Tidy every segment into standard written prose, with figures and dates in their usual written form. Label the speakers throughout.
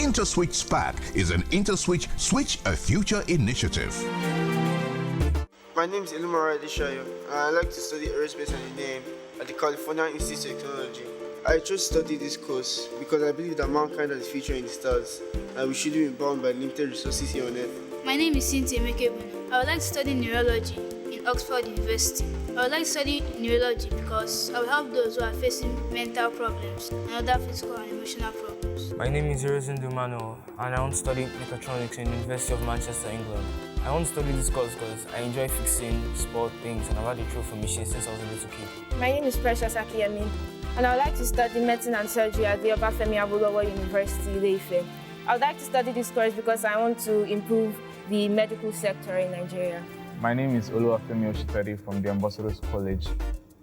Speaker 1: InterswitchSPAK is an Interswitch Switch a Future initiative.
Speaker 2: My name is Elumara Adeshayo, and I like to study aerospace and engineering at the California Institute of Technology. I chose to study this course because I believe that mankind has a future in the stars, and we shouldn't be bound by limited resources here on Earth.
Speaker 3: My name is Cynthia Mekebun. I would like to study neurology in Oxford University. I would like to study neurology because I will help those who are facing mental problems and other physical and emotional problems.
Speaker 4: My name is Yerozin Dumano, and I want to study mechatronics in the University of Manchester, England. I want to study this course because I enjoy fixing sport things and I've had a thrill for machines since I was a little kid.
Speaker 5: My name is Precious Akiyemi, and I would like to study medicine and surgery at the Obafemi Awolowo University, Ile-Ife. I would like to study this course because I want to improve the medical sector in Nigeria.
Speaker 6: My name is Oluwafemi Oshitade from the Ambassadors College,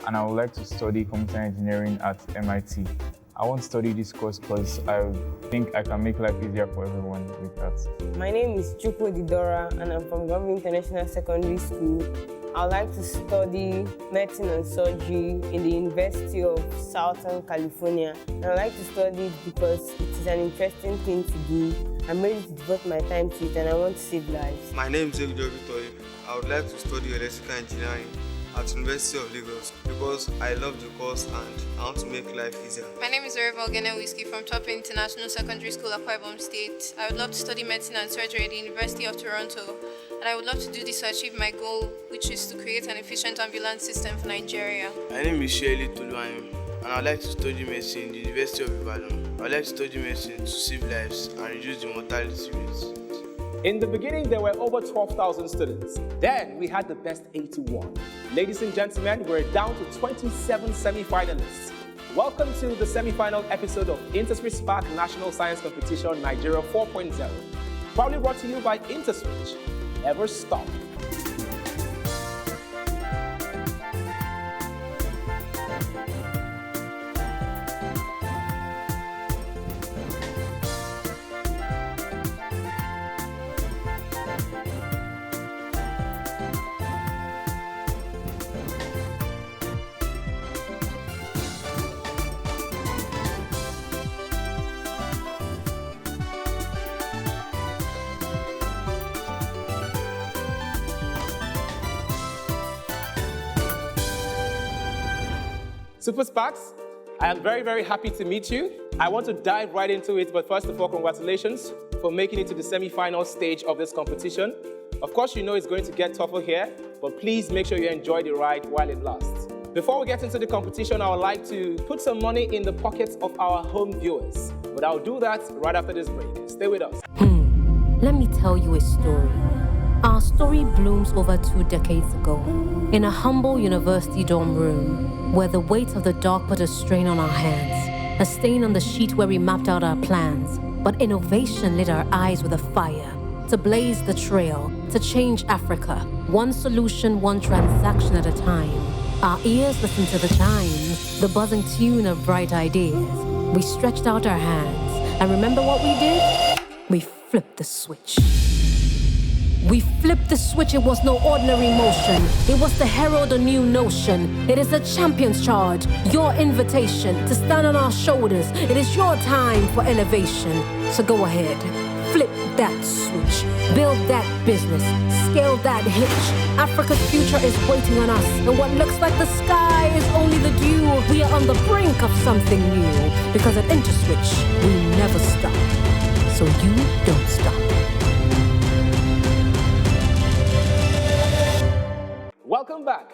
Speaker 6: and I would like to study computer engineering at MIT. I want to study this course because I think I can make life easier for everyone with that.
Speaker 7: My name is Chukwu Didora, and I'm from Government International Secondary School. I would like to study medicine and surgery in the University of Southern California. And I would like to study it because it is an interesting thing to do. I'm ready to devote my time to it and I want to save lives.
Speaker 2: My name is Egdo Victory. I would like to study electrical engineering at the University of Lagos because I love the course and I want to make life easier.
Speaker 8: My name is Oreval Whiskey from Top International Secondary School, Akwa Ibom State. I would love to study medicine and surgery at the University of Toronto, and I would love to do this to achieve my goal, which is to create an efficient ambulance system for Nigeria.
Speaker 2: My name is Shirley Toluwayim, and I would like to study medicine in the University of Ibadan. I would like to study medicine to save lives and reduce the mortality rates.
Speaker 9: In the beginning, there were over 12,000 students. Then we had the best 81. Ladies and gentlemen, we're down to 27 semi-finalists. Welcome to the semi-final episode of InterswitchSPAK National Science Competition Nigeria 4.0. Proudly brought to you by Interswitch. Never stop. Super SPAKs, I am very, very happy to meet you. I want to dive right into it, but first of all, congratulations for making it to the semi-final stage of this competition. Of course, you know it's going to get tougher here, but please make sure you enjoy the ride while it lasts. Before we get into the competition, I would like to put some money in the pockets of our home viewers, but I'll do that right after this break. Stay with us.
Speaker 10: Let me tell you a story. Our story blooms over 2 decades ago in a humble university dorm room where the weight of the dark put a strain on our hands, a stain on the sheet where we mapped out our plans. But innovation lit our eyes with a fire to blaze the trail, to change Africa, one solution, one transaction at a time. Our ears listened to the chimes, the buzzing tune of bright ideas. We stretched out our hands, and remember what we did? We flipped the switch. We flipped the switch, it was no ordinary motion. It was to herald a new notion. It is a champion's charge, your invitation to stand on our shoulders. It is your time for elevation. So go ahead, flip that switch, build that business, scale that hitch. Africa's future is waiting on us, and what looks like the sky is only the dew. We are on the brink of something new, because at Interswitch, we never stop. So you don't stop.
Speaker 9: Welcome back.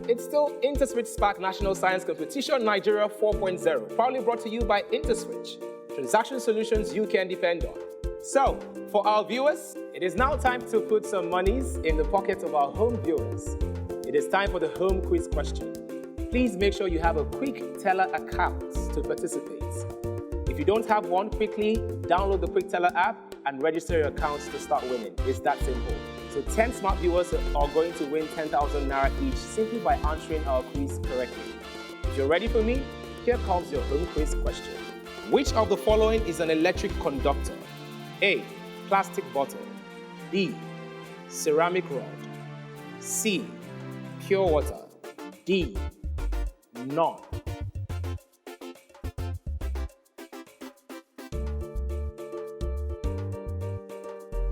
Speaker 9: It's still InterswitchSPAK National Science Competition Nigeria 4.0, proudly brought to you by Interswitch, transaction solutions you can depend on. So, for our viewers, it is now time to put some monies in the pockets of our home viewers. It is time for the home quiz question. Please make sure you have a Quick Teller account to participate. If you don't have one, quickly download the Quick Teller app and register your accounts to start winning. It's that simple. So 10 smart viewers are going to win 10,000 Naira each simply by answering our quiz correctly. If you're ready for me, here comes your home quiz question. Which of the following is an electric conductor? A, plastic bottle. B, ceramic rod. C, pure water. D, none.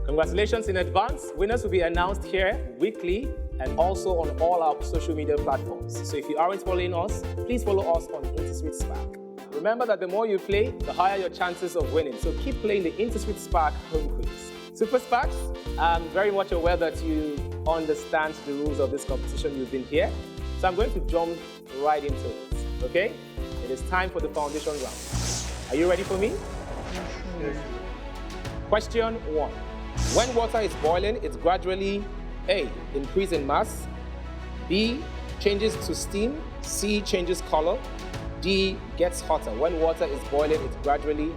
Speaker 9: Congratulations in advance. Winners will be announced here weekly and also on all our social media platforms. So if you aren't following us, please follow us on InterswitchSPAK. Remember that the more you play, the higher your chances of winning. So keep playing the InterswitchSPAK home quiz. Super SPAKs, I'm very much aware that you understand the rules of this competition. You've been here. So I'm going to jump right into it, okay? It is time for the foundation round. Are you ready for me? Yes. Question 1. When water is boiling, it gradually A. increases in mass, B. changes to steam, C. changes color, D. gets hotter. When water is boiling, it gradually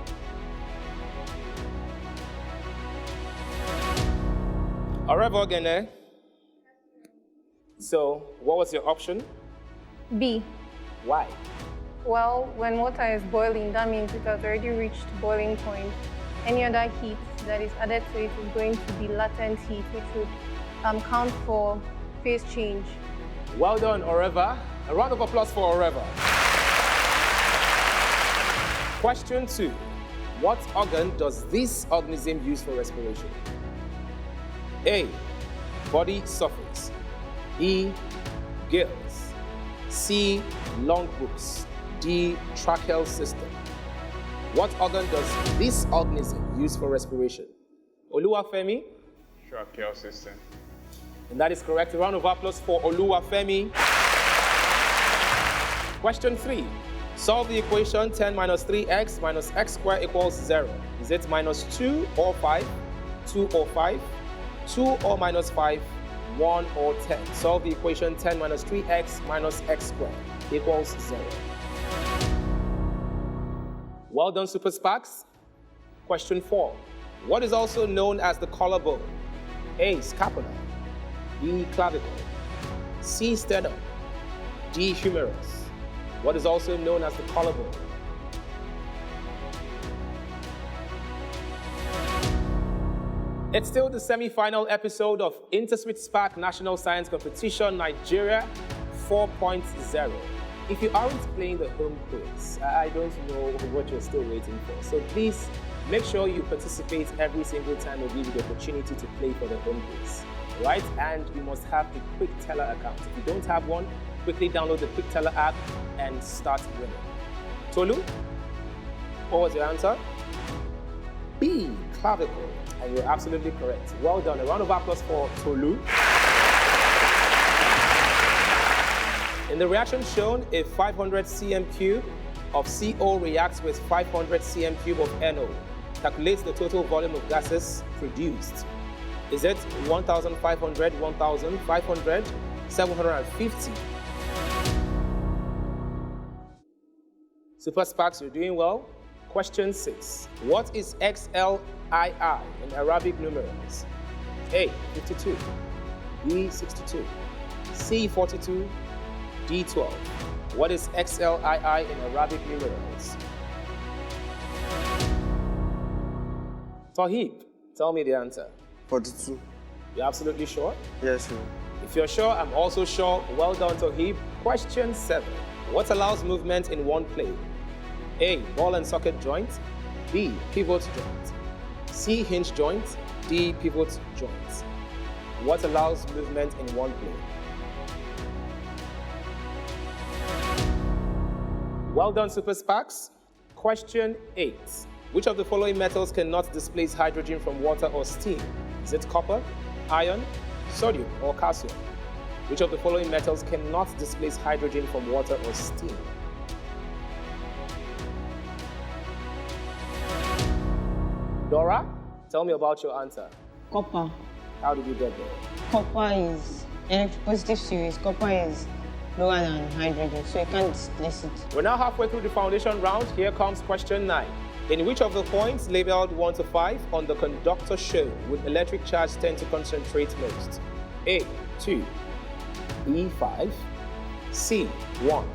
Speaker 9: However, again, so what was your option?
Speaker 8: B.
Speaker 9: Why?
Speaker 8: Well, when water is boiling, that means it has already reached boiling point. Any other heat that is added to it is going to be latent heat, which would count for phase change.
Speaker 9: Well done, Oreva. A round of applause for Oreva. Question 2. What organ does this organism use for respiration? A. Body surface. B. Gills. C. Lung books. D. Tracheal system. What organ does this organism use for respiration? Oluwafemi?
Speaker 6: Tracheal system.
Speaker 9: And that is correct. A round of applause for Oluwafemi. Question 3. Solve the equation 10 minus 3x minus x squared equals 0. Is it minus 2 or 5, 2 or 5, 2 or minus 5, 1 or 10? Solve the equation 10 minus 3x minus x squared equals 0. Well done, Super SPAKs. Question 4. What is also known as the collarbone? A. Scapula. B. Clavicle. C. Sternum. D. Humerus. What is also known as the collarbone? It's still the semi-final episode of InterswitchSPAK National Science Competition Nigeria 4.0. If you aren't playing the home quiz, I don't know what you're still waiting for. So please make sure you participate every single time we give you the opportunity to play for the home quiz, right? And you must have a Quick Teller account. If you don't have one, quickly download the Quick Teller app and start winning. Tolu, what was your answer? B, clavicle. And you're absolutely correct. Well done. A round of applause for Tolu. In the reaction shown, a 500 cm cube of CO reacts with 500 cm cube of NO. Calculates the total volume of gases produced. Is it 1,500, 1,500, 750? Super SPAKs, you're doing well. Question 6. What is XLII in Arabic numerals? A. 52. B. 62. C. 42. D. 12. What is XLII in Arabic numerals? Tawheeb, tell me the answer.
Speaker 2: 42.
Speaker 9: You're absolutely sure?
Speaker 2: Yes, sir.
Speaker 9: If you're sure, I'm also sure. Well done, Tawheeb. Question 7. What allows movement in one plane? A. Ball and socket joint. B. Pivot joint. C. Hinge joint. D. Pivot joint. What allows movement in one plane? Well done, Super SPAKs. Question 8. Which of the following metals cannot displace hydrogen from water or steam? Is it copper, iron, sodium, or calcium? Which of the following metals cannot displace hydrogen from water or steam? Dora, tell me about your answer.
Speaker 7: Copper.
Speaker 9: How did you get there?
Speaker 7: Copper is electropositive series. Copper is lower than hydrogen, so you can't displace it.
Speaker 9: We're now halfway through the foundation round. Here comes question 9. In which of the points labeled 1 to 5 on the conductor shown would electric charge tend to concentrate most? A. 2. B. 5. C. 1.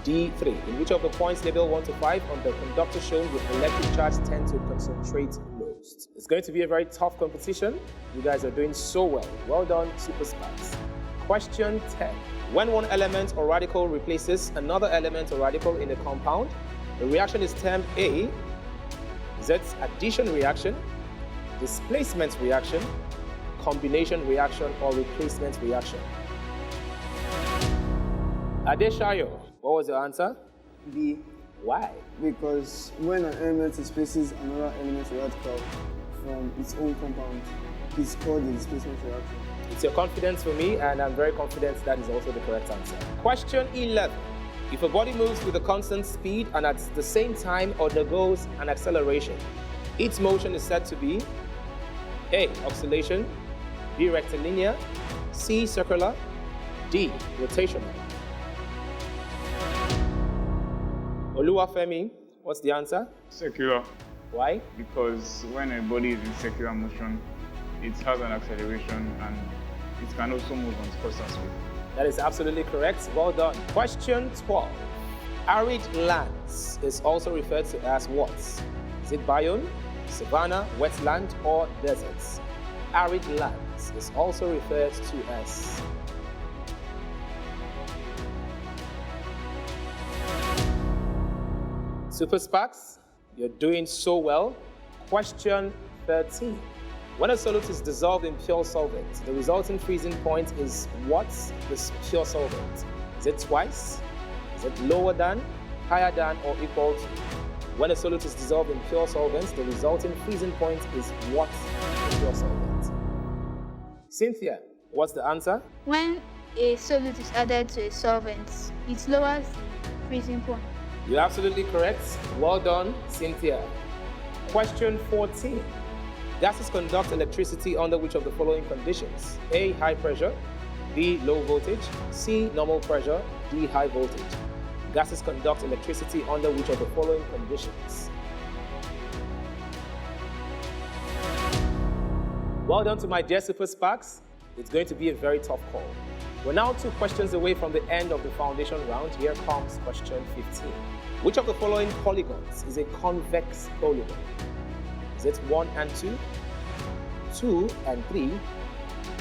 Speaker 9: D. 3. In which of the points labeled 1 to 5 on the conductor shown would electric charge tend to concentrate most? It's going to be a very tough competition. You guys are doing so well. Well done, Super SPAKs. Question 10. When one element or radical replaces another element or radical in a compound, the reaction is termed A. Is it addition reaction? displacement reaction, combination reaction, or replacement reaction? Adeshayo, what was your answer?
Speaker 2: B.
Speaker 9: Why?
Speaker 2: Because when an element displaces another element radical from its own compound, it's called the displacement reaction.
Speaker 9: It's your confidence for me, and I'm very confident that is also the correct answer. Question 11. If a body moves with a constant speed and at the same time undergoes an acceleration, its motion is said to be A. Oscillation, B. Rectilinear, C. Circular, D. Rotational. Oluwafemi, what's the answer?
Speaker 6: Circular,
Speaker 9: Why?
Speaker 6: because when a body is in circular motion, it has an acceleration and it can also move on constant speed.
Speaker 9: That is absolutely correct. Well done. Question 12. Arid lands is also referred to as what? Is it biome, savanna, wetland, or deserts? Arid lands is also referred to as Super SPAKs, you're doing so well. Question 13. When a solute is dissolved in pure solvent, the resulting freezing point is what? This pure solvent. Is it twice? Is it lower than, higher than, or equal to? When a solute is dissolved in pure solvent, the resulting freezing point is what? The pure solvent. Cynthia, what's the answer?
Speaker 3: When a solute is added to a solvent, it lowers the freezing point.
Speaker 9: You're absolutely correct. Well done, Cynthia. Question 14. Gases conduct electricity under which of the following conditions? A. High pressure, B. Low voltage, C. Normal pressure, D. High voltage. Gases conduct electricity under which of the following conditions? Well done to my dear Super SPAKs. It's going to be a very tough call. We're now 2 questions away from the end of the foundation round. Here comes question 15. Which of the following polygons is a convex polygon? Is it 1 and 2, 2 and 3,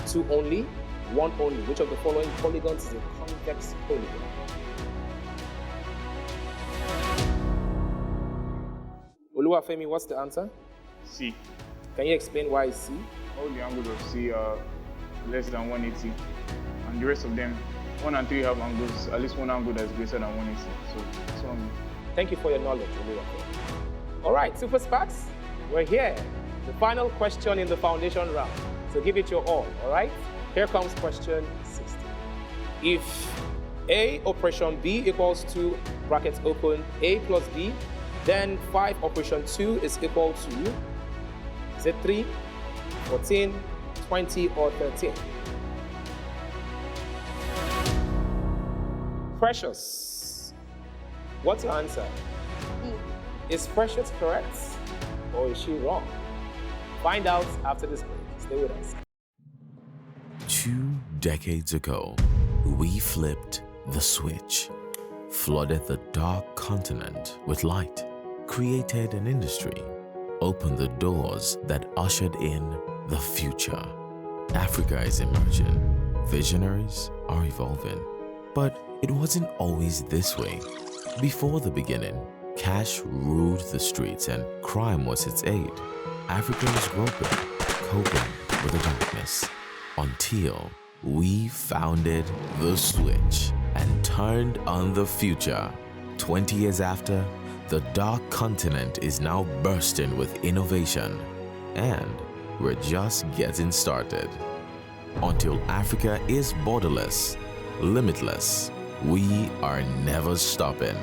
Speaker 9: 2 only, 1 only? Which of the following polygons is a convex polygon? Oluwafemi, what's the answer?
Speaker 6: C.
Speaker 9: Can you explain why it's C?
Speaker 6: All the angles of C are less than 180, and the rest of them, 1 and 3 have angles, at least one angle that's greater than 180. So that's one.
Speaker 9: Thank you for your knowledge, Oluwafemi. All right, Super SPAKs, we're here. The final question in the foundation round. So give it your all right? Here comes question 16. If A operation B equals to, brackets open, A plus B, then 5 operation 2 is equal to, is it 3, 14, 20, or 13? Precious, what's your answer?
Speaker 3: B.
Speaker 9: Is Precious correct or is she wrong? Find out after this break. Stay with us.
Speaker 11: 2 decades ago, we flipped the switch, flooded the dark continent with light, created an industry, opened the doors that ushered in the future. Africa is emerging. Visionaries are evolving. But it wasn't always this way. Before the beginning, cash ruled the streets and crime was its aid. Africa was groping, coping with the darkness, until we founded the switch and turned on the future. 20 years after, the dark continent is now bursting with innovation, and we're just getting started. Until Africa is borderless, limitless, we are never stopping.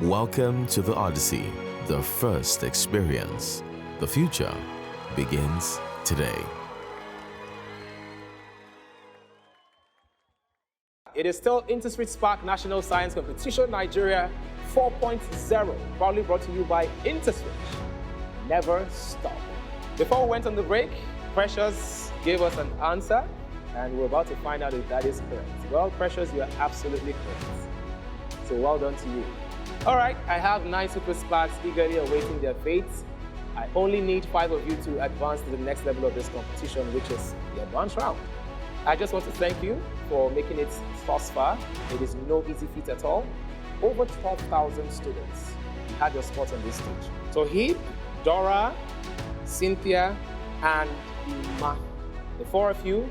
Speaker 11: Welcome to the Odyssey, the first experience. The future begins today.
Speaker 9: It is still InterswitchSPAK National Science Competition Nigeria 4.0, proudly brought to you by Interswitch. Never stop. Before we went on the break, Precious gave us an answer, and we're about to find out if that is correct. Well, Precious, you are absolutely correct. So well done to you. All right, I have 9 Super SPAKs eagerly awaiting their fate. I only need 5 of you to advance to the next level of this competition, which is the advanced round. I just want to thank you for making it thus far. It is no easy feat at all. Over 12,000 students, you had your spots on this stage. So Heath, Dora, Cynthia, and Ima. The four of you,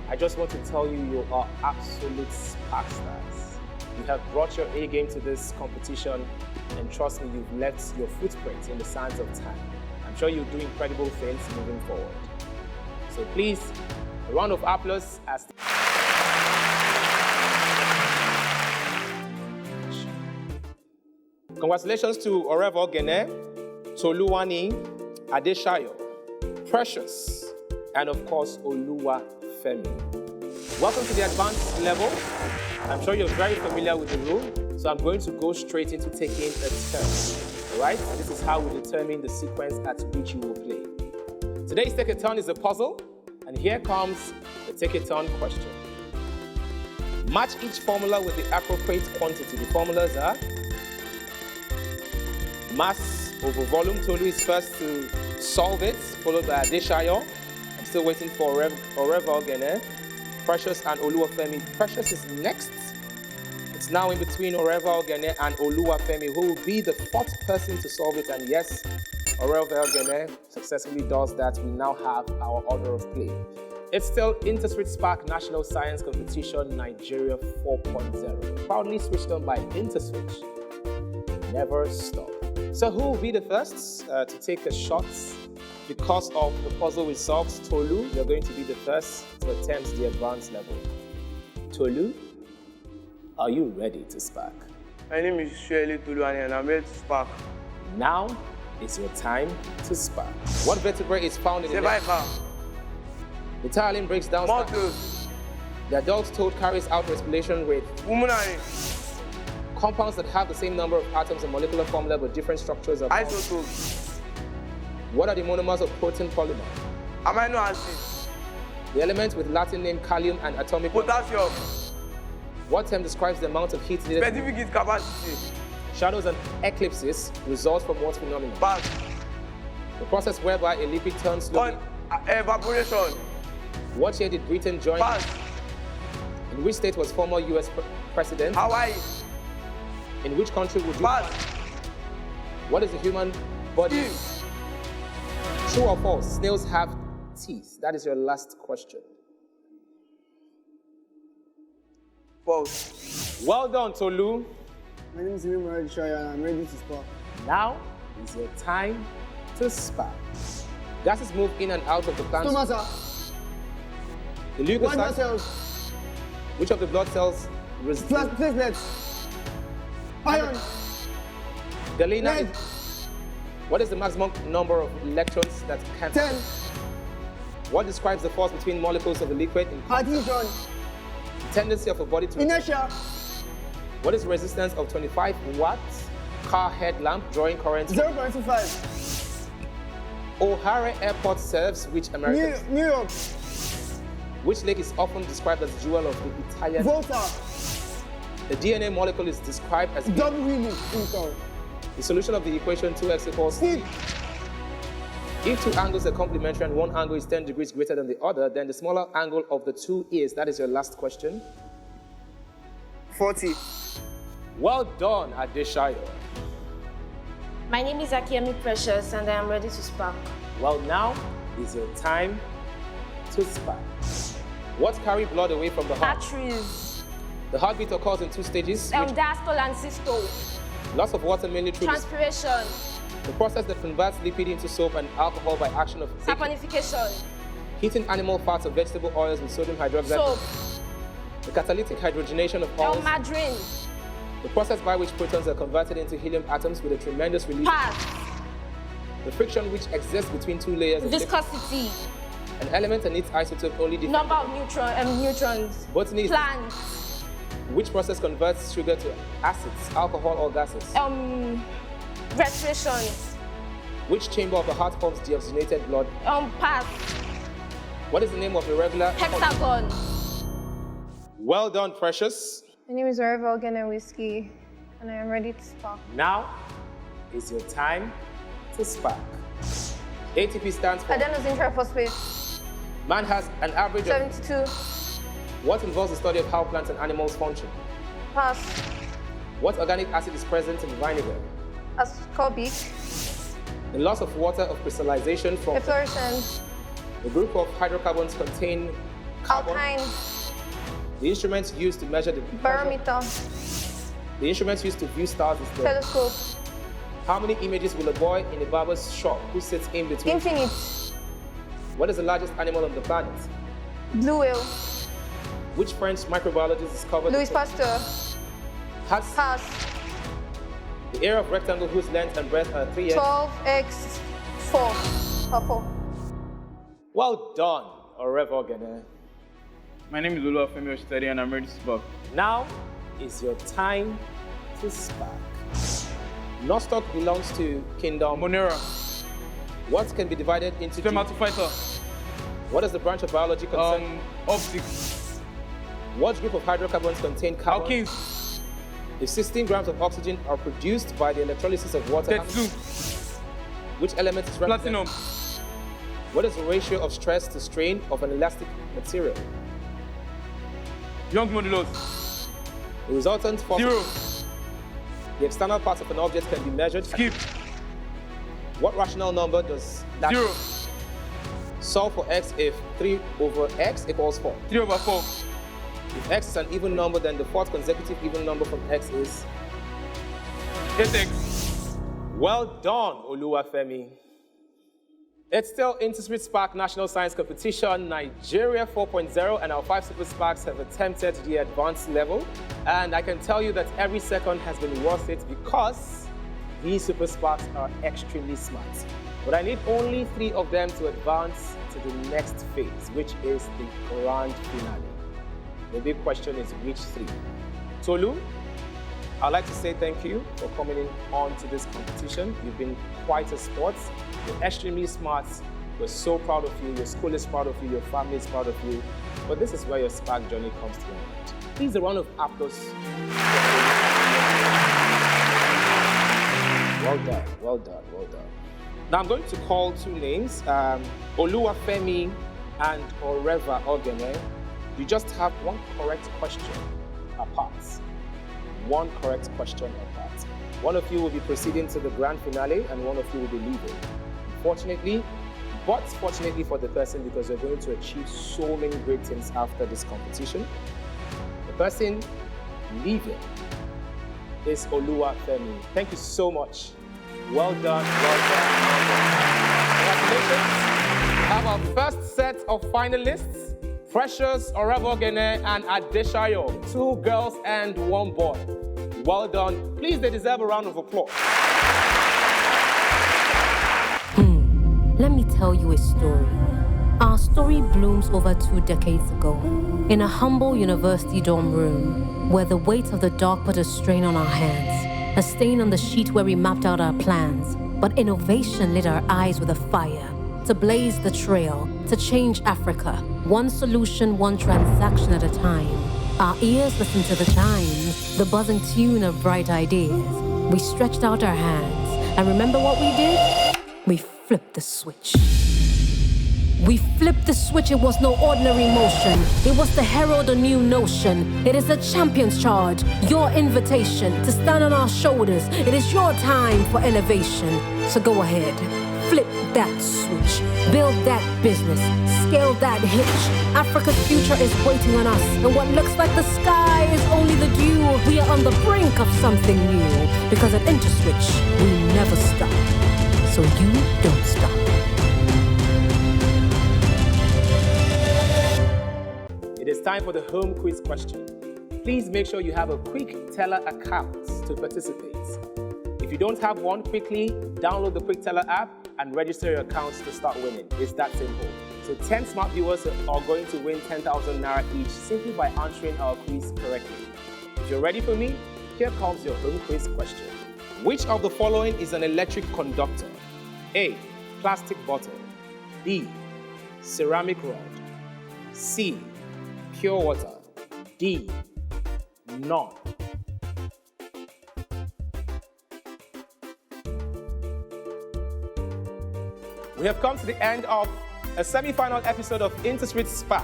Speaker 9: I just want to tell you, you are absolute SPAK stars. You have brought your A game to this competition, and trust me, you've left your footprint in the sands of time. I'm sure you'll do incredible things moving forward. So please, a round of applause as congratulations to Orevo Gene, Toluwani, Adeshayo, Precious, and of course, Oluwa Femi. Welcome to the advanced level. I'm sure you're very familiar with the rule, so I'm going to go straight into taking a turn. All right? This is how we determine the sequence at which you will play. Today's Take a Turn is a puzzle, and here comes the Take a Turn question. Match each formula with the appropriate quantity. The formulas are mass over volume. Tolu is first to solve it, followed by Adeshayo. I'm still waiting for Orevo Gene, Precious, and Oluwafemi. Precious is next. It's now in between Orevo Gene and Oluwafemi, who will be the fourth person to solve it. And yes, Orevo Gene successfully does that. We now have our order of play. It's still InterswitchSPAK National Science Competition Nigeria 4.0, proudly switched on by Interswitch. Never stop. So who will be the first to take a shot? Because of the puzzle we solved, Tolu, you're going to be the first to attempt the advanced level. Tolu, are you ready to spark?
Speaker 2: My name is Shirley Toluwani and I'm ready to spark.
Speaker 9: Now is your time to spark. What vertebrae is found in the neck? The Italian breaks down. The adult toad carries out respiration rate. Compounds that have the same number of atoms and molecular formula but different structures are found.
Speaker 2: Isotopes.
Speaker 9: What are the monomers of protein polymer?
Speaker 2: Amino acids.
Speaker 9: The element with Latin name kalium and atomic
Speaker 2: Potassium.
Speaker 9: What term describes the amount of heat needed?
Speaker 2: Specific heat capacity.
Speaker 9: Shadows and eclipses result from what phenomenon?
Speaker 2: Pass.
Speaker 9: The process whereby a liquid turns slowly.
Speaker 2: Evaporation.
Speaker 9: What year did Britain join?
Speaker 2: Pass.
Speaker 9: In which state was former US president?
Speaker 2: Hawaii.
Speaker 9: In which country would you?
Speaker 2: Pass.
Speaker 9: What is the human body? True or false? Snails have teeth. That is your last question.
Speaker 2: False.
Speaker 9: Well done, Tolu.
Speaker 2: My name is Adeshayo and I'm ready to spark.
Speaker 9: Now is your time to spark. Gases move in and out of the plant.
Speaker 2: Stomata.
Speaker 9: The leukocytes.
Speaker 2: cells.
Speaker 9: Which of the blood cells?
Speaker 2: Platelets. Iron.
Speaker 9: Galena. What is the maximum number of electrons that can?
Speaker 2: 10.
Speaker 9: What describes the force between molecules of the liquid?
Speaker 2: Adhesion.
Speaker 9: Tendency of a body to.
Speaker 2: Inertia.
Speaker 9: What is the resistance of 25 watts car headlamp drawing current?
Speaker 2: 0.25.
Speaker 9: O'Hare Airport serves which American?
Speaker 2: New York.
Speaker 9: Which lake is often described as the jewel of the Italian?
Speaker 2: Volta.
Speaker 9: The DNA molecule is described as
Speaker 2: double helix.
Speaker 9: The solution of the equation 2x equals
Speaker 2: C.
Speaker 9: If two angles are complementary and one angle is 10 degrees greater than the other, then the smaller angle of the two is, that is your last question.
Speaker 2: 40.
Speaker 9: Well done, Adeshayo.
Speaker 5: My name is Akiemi Precious and I am ready to spark.
Speaker 9: Well, now is your time to spark. What carry blood away from the heart?
Speaker 5: Arteries.
Speaker 9: The heartbeat occurs in two stages.
Speaker 5: Diastole and systole.
Speaker 9: Loss of water mainly through
Speaker 5: transpiration.
Speaker 9: The process that converts lipid into soap and alcohol by action of
Speaker 5: saponification.
Speaker 9: Heating animal fats or vegetable oils with sodium hydroxide.
Speaker 5: Soap.
Speaker 9: The catalytic hydrogenation of oils.
Speaker 5: Margarine.
Speaker 9: The process by which protons are converted into helium atoms with a tremendous release.
Speaker 5: Pass.
Speaker 9: The friction which exists between two layers.
Speaker 5: Viscosity.
Speaker 9: An element and its isotope only different.
Speaker 5: Number of neutrons.
Speaker 9: Botany.
Speaker 5: Plants.
Speaker 9: Which process converts sugar to acids, alcohol, or gases?
Speaker 5: Respiration.
Speaker 9: Which chamber of the heart pumps deoxygenated blood?
Speaker 5: Pass.
Speaker 9: What is the name of the regular?
Speaker 5: Hexagon.
Speaker 9: Well done, Precious.
Speaker 8: My name is Orevo Gene Whiskey, and I am ready to spark.
Speaker 9: Now is your time to spark. ATP stands for?
Speaker 8: Adenosine triphosphate.
Speaker 9: Man has an average
Speaker 8: 72.
Speaker 9: What involves the study of how plants and animals function?
Speaker 8: Pass.
Speaker 9: What organic acid is present in vinegar?
Speaker 8: Ascorbic.
Speaker 9: The loss of water of crystallization from?
Speaker 8: Efflorescence.
Speaker 9: The group of hydrocarbons contain carbon.
Speaker 8: Alkyne.
Speaker 9: The instruments used to measure the
Speaker 8: Barometer.
Speaker 9: The instruments used to view stars is the
Speaker 8: Telescope.
Speaker 9: How many images will a boy in a barber's shop who sits in between?
Speaker 8: Infinite.
Speaker 9: What is the largest animal on the planet?
Speaker 8: Blue whale.
Speaker 9: Which French microbiologist discovered
Speaker 8: Louis Pasteur.
Speaker 9: Pass. The area of rectangle whose length and breadth are 3x.
Speaker 8: 12x4. 4.
Speaker 9: Well done, Orevo Gene.
Speaker 6: My name is Oluwafemi Oshitade and I'm ready to SPAK.
Speaker 9: Now is your time to SPAK. Nostock belongs to Kingdom
Speaker 6: Monera.
Speaker 9: What can be divided into
Speaker 6: Spermatofighter.
Speaker 9: What is the branch of biology concerned?
Speaker 6: Optics.
Speaker 9: What group of hydrocarbons contain carbon?
Speaker 6: Alkenes.
Speaker 9: If 16 grams of oxygen are produced by the electrolysis of water, which element is represented?
Speaker 6: Platinum.
Speaker 9: What is the ratio of stress to strain of an elastic material?
Speaker 6: Young's modulus.
Speaker 9: The resultant force.
Speaker 6: 0.
Speaker 9: The external parts of an object can be measured.
Speaker 6: Skip.
Speaker 9: What rational number does that
Speaker 6: 0.
Speaker 9: solve for x if 3 over x equals 4?
Speaker 6: 3 over 4.
Speaker 9: If x is an even number, then the fourth consecutive even number from x is
Speaker 6: 8x.
Speaker 9: Well done, Oluwafemi. It's still InterswitchSPAK National Science Competition, Nigeria 4.0, and our 5 Super SPAKs have attempted the advanced level. And I can tell you that every second has been worth it because these Super SPAKs are extremely smart. But I need only 3 of them to advance to the next phase, which is the grand finale. The big question is which 3? Tolu, I'd like to say thank you for coming in on to this competition. You've been quite a sport. You're extremely smart. We're so proud of you. Your school is proud of you. Your family is proud of you. But this is where your SPAK journey comes to an end. Please, a round of applause. Well done, well done, well done. Now I'm going to call 2 names, Oluwafemi and Oreva Ogene. You just have 1 correct question apart. 1 correct question apart. One of you will be proceeding to the grand finale and one of you will be leaving. Unfortunately, but fortunately for the person, because you're going to achieve so many great things after this competition, the person leaving is Oluwafemi. Thank you so much. Well done, well done, well done. Congratulations. We have our first set of finalists. Precious, Oravogene, and Adeshayo, 2 girls and 1 boy. Well done. Please, they deserve a round of applause.
Speaker 10: Let me tell you a story. Our story blooms over 2 decades ago in a humble university dorm room where the weight of the dark put a strain on our hands, a stain on the sheet where we mapped out our plans. But innovation lit our eyes with a fire to blaze the trail, to change Africa, 1 solution, 1 transaction at a time. Our ears listened to the chimes, the buzzing tune of bright ideas. We stretched out our hands, and remember what we did? We flipped the switch. We flipped the switch. It was no ordinary motion. It was to herald a new notion. It is a champion's charge, your invitation to stand on our shoulders. It is your time for elevation. So go ahead. Flip that switch, build that business, scale that hitch. Africa's future is waiting on us, and what looks like the sky is only the dew. We are on the brink of something new, because at Interswitch, we never stop. So you don't stop.
Speaker 9: It is time for the home quiz question. Please make sure you have a Quick Teller account to participate. If you don't have one, quickly download the Quick Teller app and register your accounts to start winning. It's that simple. So 10 smart viewers are going to win 10,000 Naira each simply by answering our quiz correctly. If you're ready for me, here comes your home quiz question. Which of the following is an electric conductor? A, plastic bottle. B, ceramic rod. C, pure water. D, none. We have come to the end of a semi-final episode of InterswitchSPAK.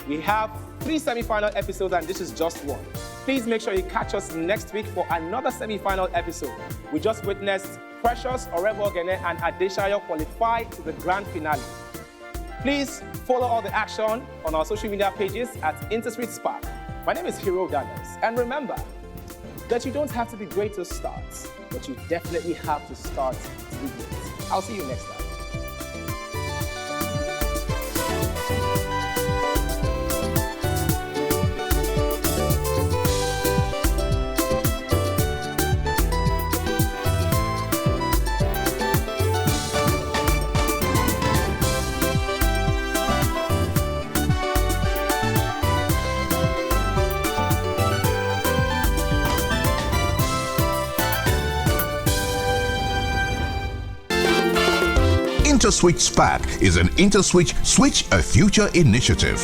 Speaker 9: We have 3 semi-final episodes and this is just 1. Please make sure you catch us next week for another semi-final episode. We just witnessed Precious, Orevogene, and Adeshayo qualify to the grand finale. Please follow all the action on our social media pages at InterswitchSPAK. My name is Hero Daniels, and remember that you don't have to be great to start, but you definitely have to start to be great. I'll see you next time.
Speaker 1: InterswitchSPAK is an Interswitch Switch a Future initiative.